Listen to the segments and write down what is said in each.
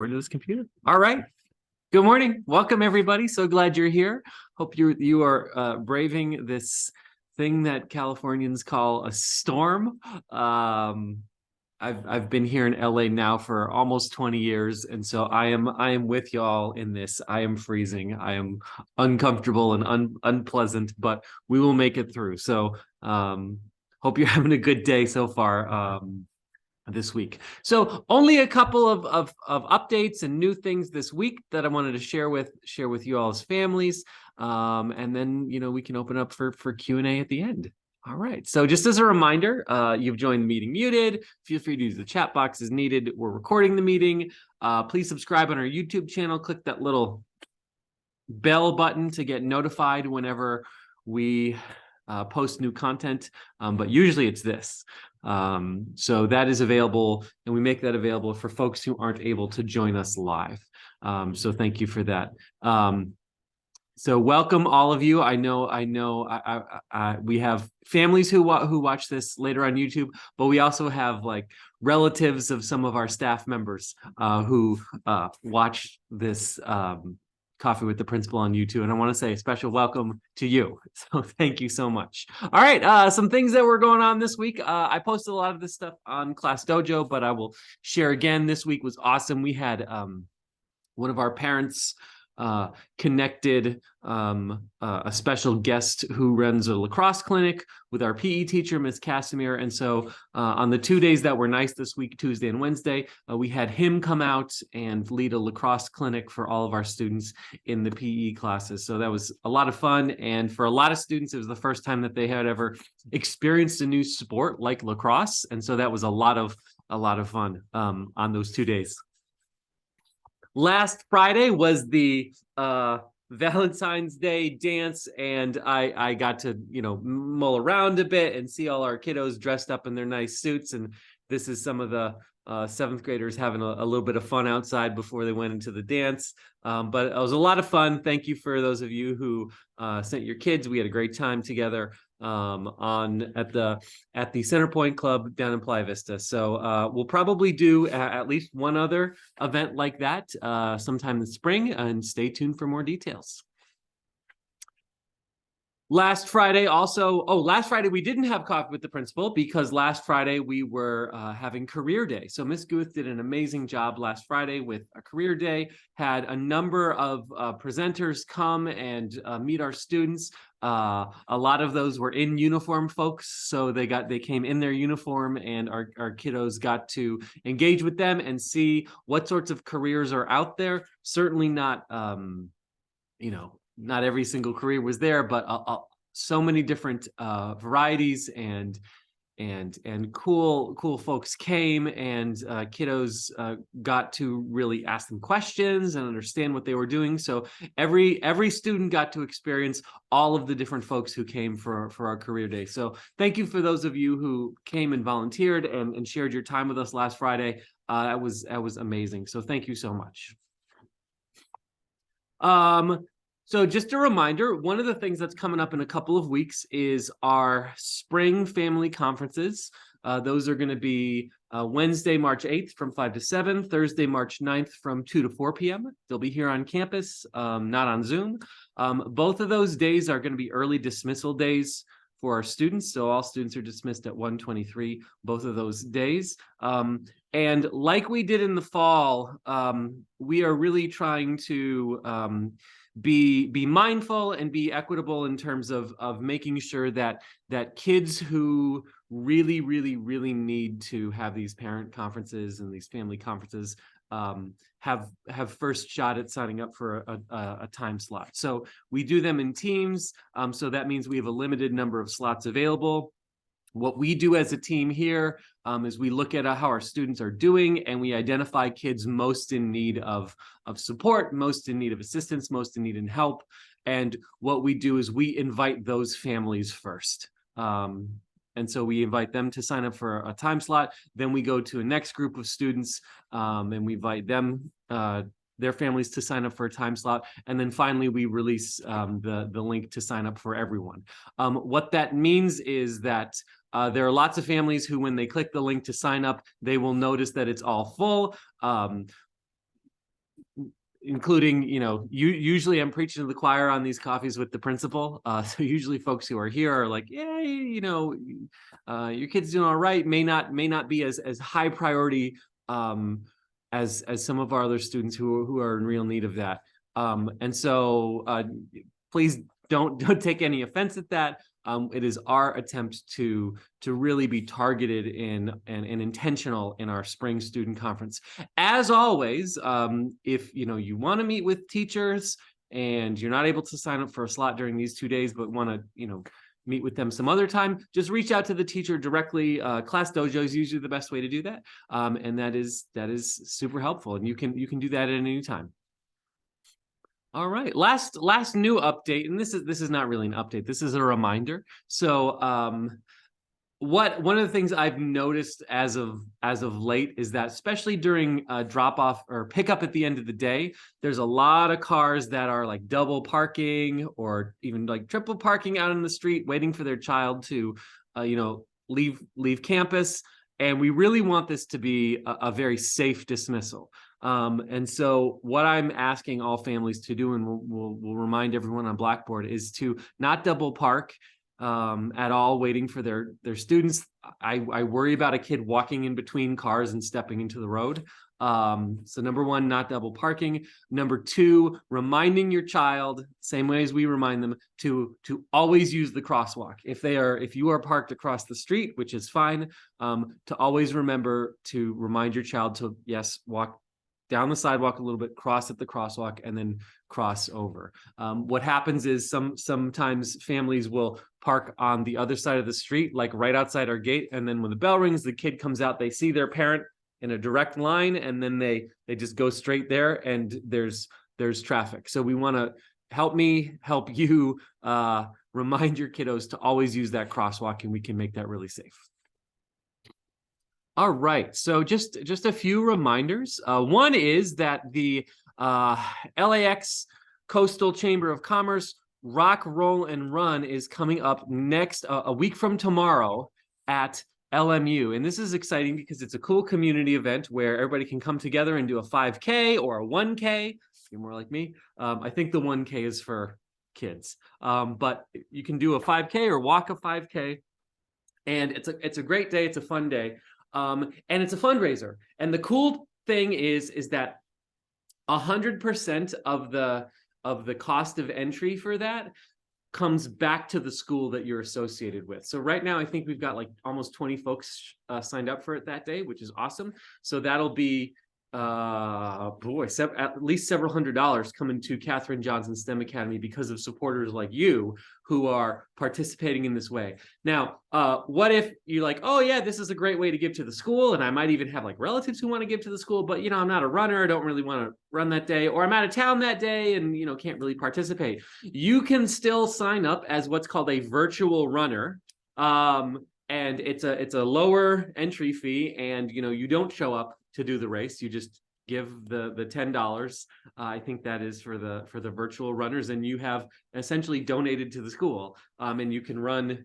to this computer. All right. Good morning. Welcome, everybody. So glad you're here. Hope you are braving this thing that Californians call a storm. I've been here in LA now for almost 20 years, and so I am with y'all in this. I am freezing. I am uncomfortable and unpleasant, but we will make it through. So hope you're having a good day so far. This week. So only a couple of updates and new things this week that I wanted to share with you all as families. And then, we can open up for Q&A at the end. All right. So just as a reminder, you've joined the meeting muted. Feel free to use the chat box as needed. We're recording the meeting. Please subscribe on our YouTube channel. Click that little bell button to get notified whenever we post new content. But usually it's this. So that is available, and we make that available for folks who aren't able to join us live. So thank you for that. So welcome all of you. I know we have families who watch this later on YouTube, but we also have like relatives of some of our staff members who watch this Coffee with the Principal on YouTube, and I want to say a special welcome to you. So thank you so much. All right, some things that were going on this week. I posted a lot of this stuff on Class Dojo, but I will share again. This week was awesome. We had one of our parents connected a special guest who runs a lacrosse clinic with our PE teacher, Ms. Casimir. And so on the 2 days that were nice this week, Tuesday and Wednesday, we had him come out and lead a lacrosse clinic for all of our students in the PE classes. So that was a lot of fun. And for a lot of students, it was the first time that they had ever experienced a new sport like lacrosse. And so that was a lot of fun on those 2 days. Last Friday was the Valentine's Day dance, and I got to mull around a bit and see all our kiddos dressed up in their nice suits. And this is some of the seventh graders having a little bit of fun outside before they went into the dance. But it was a lot of fun. Thank you for those of you who sent your kids. We had a great time together at the Centerpoint Club down in Playa Vista. So we'll probably do at least one other event like that sometime in spring, and stay tuned for more details. Last Friday we didn't have Coffee with the Principal because last Friday we were having Career Day. So Ms. Guth did an amazing job last Friday with a Career Day, had a number of presenters come and meet our students. A lot of those were in uniform folks, so they came in their uniform, and our kiddos got to engage with them and see what sorts of careers are out there. Certainly not, not every single career was there, but so many different varieties and cool folks came, and kiddos got to really ask them questions and understand what they were doing. So every student got to experience all of the different folks who came for our Career Day. So thank you for those of you who came and volunteered and shared your time with us last Friday. That was amazing. So thank you so much. So just a reminder, one of the things that's coming up in a couple of weeks is our spring family conferences. Those are going to be Wednesday, March 8th from 5 to 7, Thursday, March 9th from 2 to 4 p.m. They'll be here on campus, not on Zoom. Both of those days are going to be early dismissal days for our students. So all students are dismissed at 1:23 both of those days. And like we did in the fall, we are really trying to be mindful and be equitable in terms of making sure that kids who really need to have these parent conferences and these family conferences have first shot at signing up for a time slot. So we do them in teams. So that means we have a limited number of slots available. What we do as a team here is we look at how our students are doing, and we identify kids most in need of support, most in need of assistance, most in need of help. And what we do is we invite those families first. And so we invite them to sign up for a time slot. Then we go to a next group of students and we invite them, their families, to sign up for a time slot. And then finally, we release the link to sign up for everyone. What that means is that there are lots of families who, when they click the link to sign up, they will notice that it's all full. including, usually I'm preaching to the choir on these coffees with the principal. So usually folks who are here are like, yeah, your kid's doing all right. May not be as high priority as some of our other students who are in real need of that. And so please don't take any offense at that. It is our attempt to really be targeted and intentional in our spring student conference. As always, if you want to meet with teachers and you're not able to sign up for a slot during these 2 days, but want to meet with them some other time, just reach out to the teacher directly. Class Dojo is usually the best way to do that, and that is super helpful. And you can do that at any time. All right, last new update, and this is not really an update. This is a reminder. So one of the things I've noticed as of late is that, especially during drop off or pickup at the end of the day, there's a lot of cars that are like double parking or even like triple parking out in the street, waiting for their child to, leave campus. And we really want this to be a very safe dismissal. And so what I'm asking all families to do, and we'll remind everyone on Blackboard, is to not double park at all, waiting for their students. I worry about a kid walking in between cars and stepping into the road. So number one, not double parking. Number two, reminding your child, same way as we remind them, to always use the crosswalk. If you are parked across the street, which is fine, to always remember to remind your child to, yes, walk down the sidewalk a little bit, cross at the crosswalk, and then cross over. What happens is sometimes families will park on the other side of the street, like right outside our gate, and then when the bell rings, the kid comes out, they see their parent in a direct line, and then they just go straight there, and there's traffic. So we want to help you remind your kiddos to always use that crosswalk, and we can make that really safe. All right, so just a few reminders. One is that the LAX Coastal Chamber of Commerce Rock, Roll, and Run is coming up next, a week from tomorrow at LMU. And this is exciting because it's a cool community event where everybody can come together and do a 5K or a 1K. If you're more like me, I think the 1K is for kids, but you can do a 5K or walk a 5K. And it's a great day. It's a fun day. And it's a fundraiser. And the cool thing is that 100% of the cost of entry for that comes back to the school that you're associated with. So right now, I think we've got like almost 20 folks signed up for it that day, which is awesome. So that'll be at least several $100s coming to Katherine Johnson STEM Academy because of supporters like you who are participating in this way. Now, what if you're like, oh yeah, this is a great way to give to the school, and I might even have like relatives who want to give to the school, but I'm not a runner, I don't really want to run that day, or I'm out of town that day and can't really participate. You can still sign up as what's called a virtual runner. And it's a lower entry fee, and you don't show up to do the race. You just give the $10. I think that is for the virtual runners, and you have essentially donated to the school, and you can run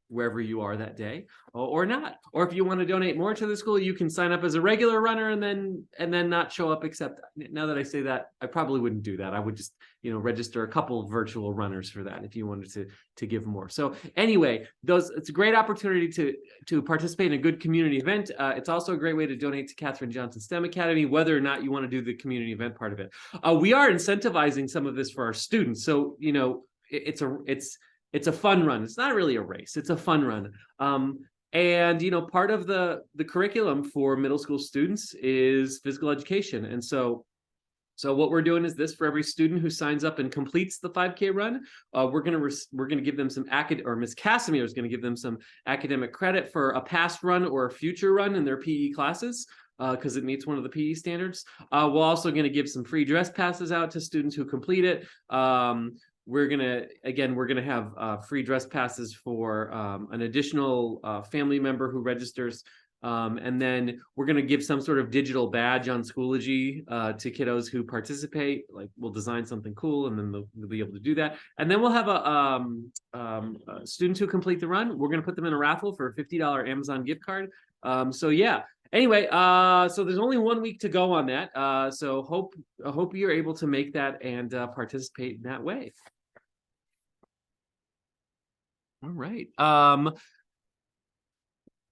wherever you are that day, or not. Or if you want to donate more to the school, you can sign up as a regular runner and then not show up. Except now that I say that, I probably wouldn't do that. I would just register a couple of virtual runners for that if you wanted to give more. So anyway, it's a great opportunity to participate in a good community event. It's also a great way to donate to Katherine Johnson STEM Academy, whether or not you want to do the community event part of it. We are incentivizing some of this for our students. So it's a fun run. It's not really a race. It's a fun run. And part of the curriculum for middle school students is physical education. And so what we're doing is this: for every student who signs up and completes the 5K run, we're gonna give them some Miss Casimir is gonna give them some academic credit for a past run or a future run in their PE classes, because it meets one of the PE standards. We're also going to give some free dress passes out to students who complete it. We're gonna have free dress passes for an additional family member who registers, and then we're gonna give some sort of digital badge on Schoology to kiddos who participate. Like, we'll design something cool, and then they'll be able to do that. And then we'll have students who complete the run. We're gonna put them in a raffle for a $50 Amazon gift card. So yeah. Anyway, so there's only 1 week to go on that. So I hope you're able to make that and participate in that way. All right.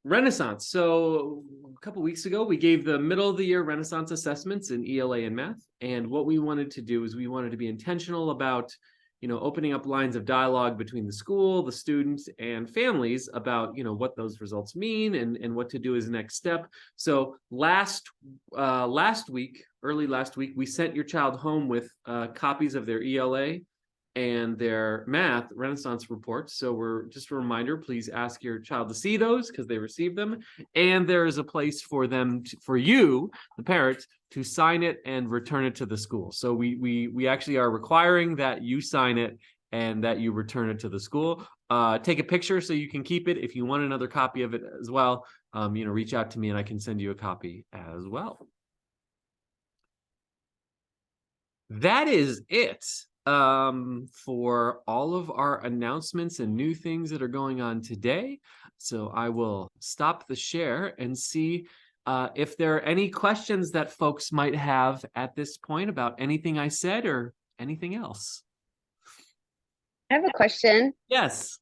Renaissance. So a couple weeks ago, we gave the middle of the year Renaissance assessments in ELA and math. And what we wanted to do is we wanted to be intentional about, opening up lines of dialogue between the school, the students, and families about, what those results mean and what to do as a next step. So early last week, we sent your child home with copies of their ELA and their math Renaissance reports. So we're just a reminder, please ask your child to see those because they received them. And there is a place for them, for you, the parents, to sign it and return it to the school. So we actually are requiring that you sign it and that you return it to the school. Take a picture so you can keep it. If you want another copy of it as well, reach out to me and I can send you a copy as well. That is it for all of our announcements and new things that are going on today. So I will stop the share and see if there are any questions that folks might have at this point about anything I said or anything else. I have a question. Yes.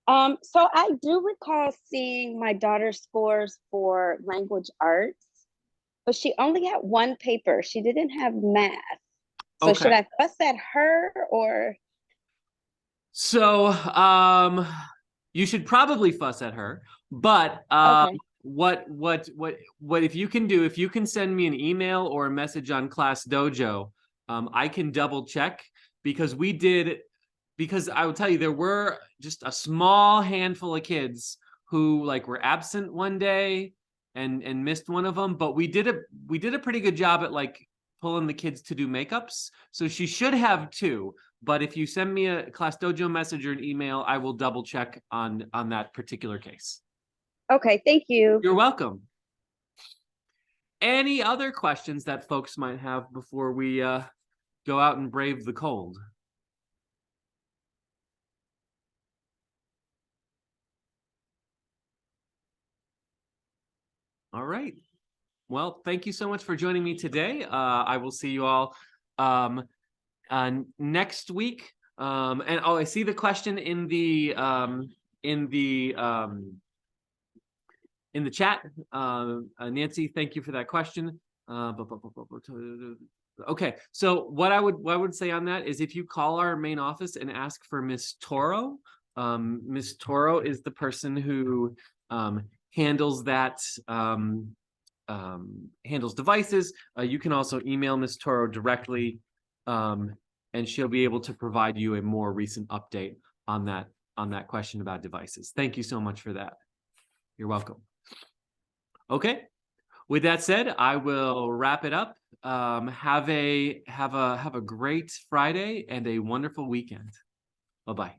So I do recall seeing my daughter's scores for language arts, but she only had one paper. She didn't have math. So Okay. should I fuss at her or? So you should probably fuss at her, but Okay. what if you can do, if you can send me an email or a message on Class Dojo, I can double check because I will tell you there were just a small handful of kids who were absent one day and missed one of them, but we did a pretty good job at pulling the kids to do makeups. So she should have two, but if you send me a Class Dojo message or an email, I will double check on that particular case. Okay, thank you. You're welcome. Any other questions that folks might have before we go out and brave the cold? All right. Well, thank you so much for joining me today. I will see you all next week. And I see the question in the chat. Nancy, thank you for that question. Okay, so what I would say on that is if you call our main office and ask for Miss Toro, Miss Toro is the person who handles that. Handles devices. You can also email Miss Toro directly, and she'll be able to provide you a more recent update on that question about devices. Thank you so much for that. You're welcome. Okay. With that said, I will wrap it up. Have a great Friday and a wonderful weekend. Bye-bye.